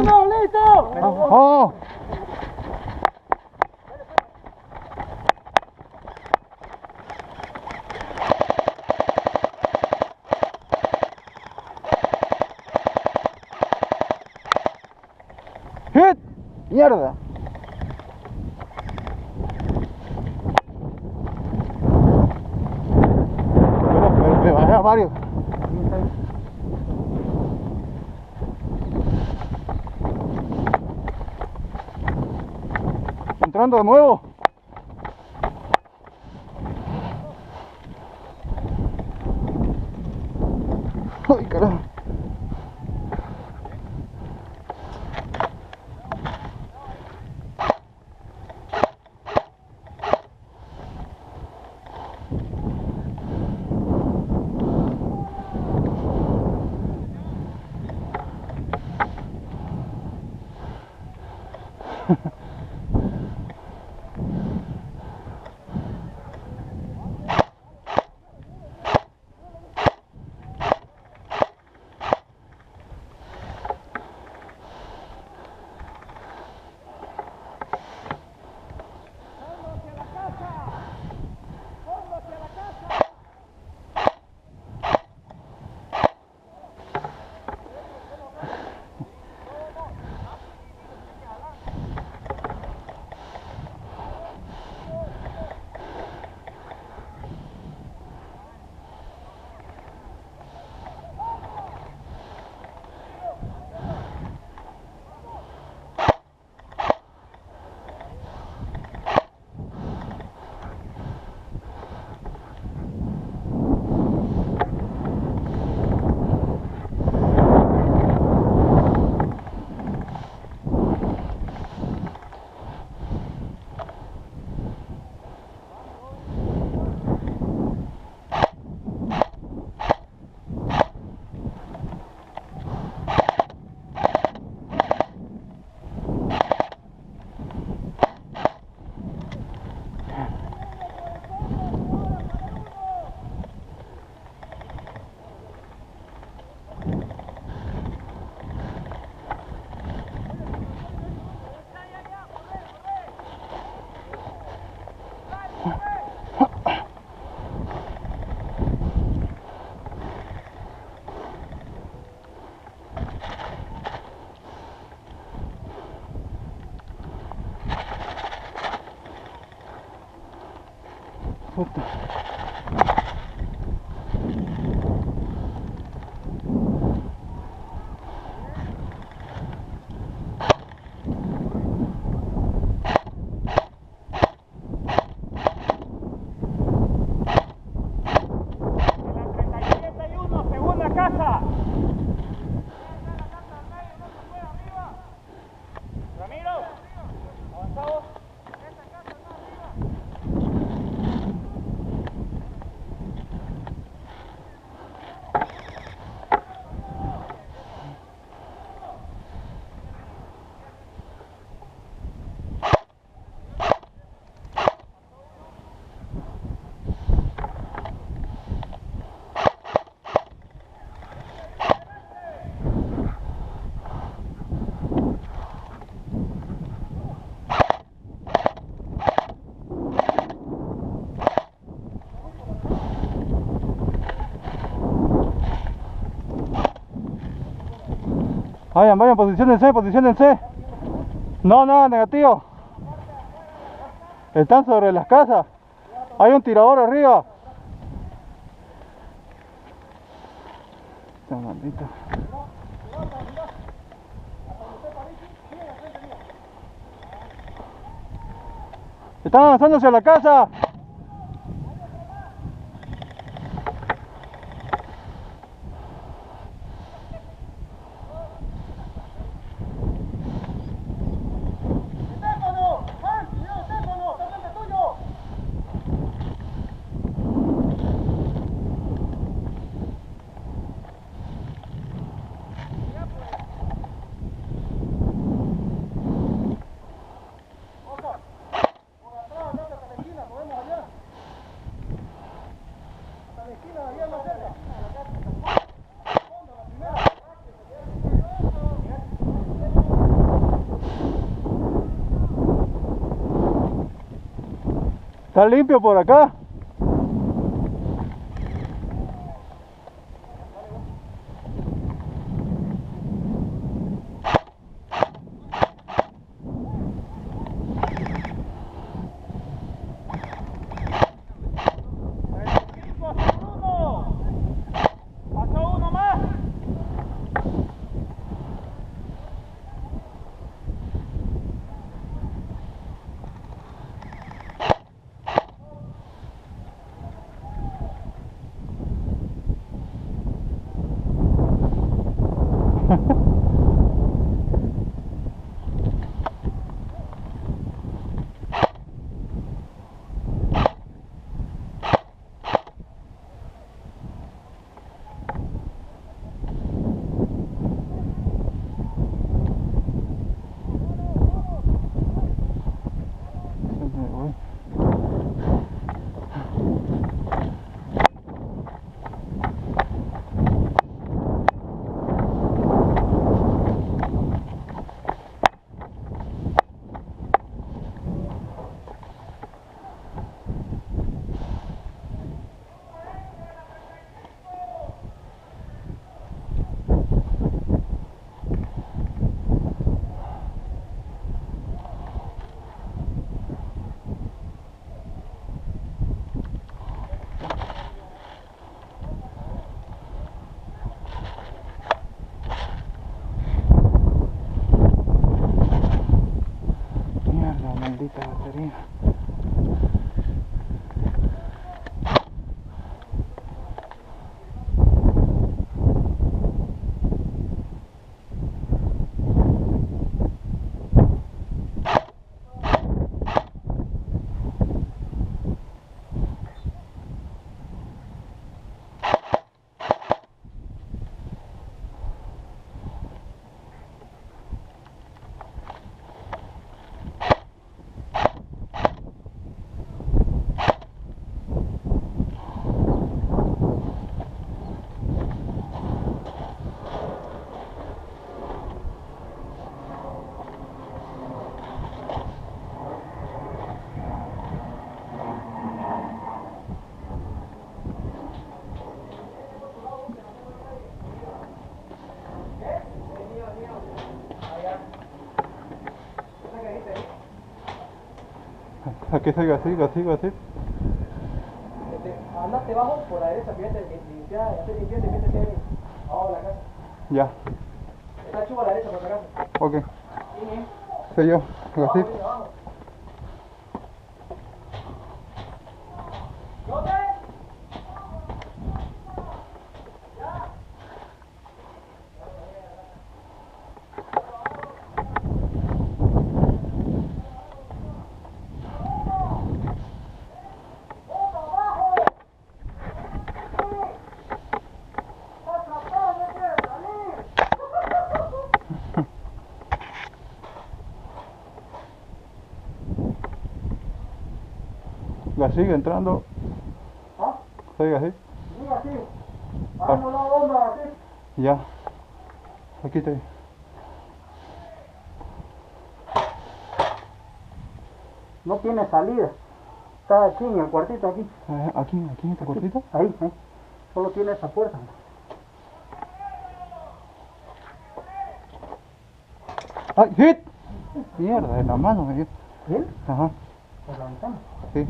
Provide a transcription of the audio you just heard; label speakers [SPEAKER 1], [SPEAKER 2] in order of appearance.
[SPEAKER 1] ¡Uno, listo!
[SPEAKER 2] ¡Oh! ¡Hit! ¡Mierda! Pero me bajé a Mario. Entrando de nuevo. Ay, carajo. Puta. Vayan, vayan, posiciónense. No, nada negativo. Están sobre las casas. Hay un tirador arriba. Esta maldita. Están avanzando hacia la casa. ¿Está limpio por acá? Maldita batería. Aquí sigue así, así, así.
[SPEAKER 1] Andate abajo por la derecha, fíjate, limpiar, hacer limpieza y métete ahí abajo de la casa.
[SPEAKER 2] Ya.
[SPEAKER 1] Está chuva a la derecha por si acaso.
[SPEAKER 2] Ok.
[SPEAKER 1] Sí,
[SPEAKER 2] Soy yo, así.
[SPEAKER 1] abajo. ¿Dónde?
[SPEAKER 2] La sigue entrando.
[SPEAKER 1] ¿Ah?
[SPEAKER 2] Sigue así.
[SPEAKER 1] Sí, así. Vamos la bomba, así.
[SPEAKER 2] Ya. Aquí estoy.
[SPEAKER 1] No tiene salida. Está aquí en el cuartito, aquí.
[SPEAKER 2] Aquí en este cuartito.
[SPEAKER 1] Ahí, ahí. Solo tiene esa puerta.
[SPEAKER 2] ¡Ay, hit! Mierda, en la mano me dio.
[SPEAKER 1] ¿Bien?
[SPEAKER 2] Ajá.
[SPEAKER 1] Por la ventana.
[SPEAKER 2] Sí.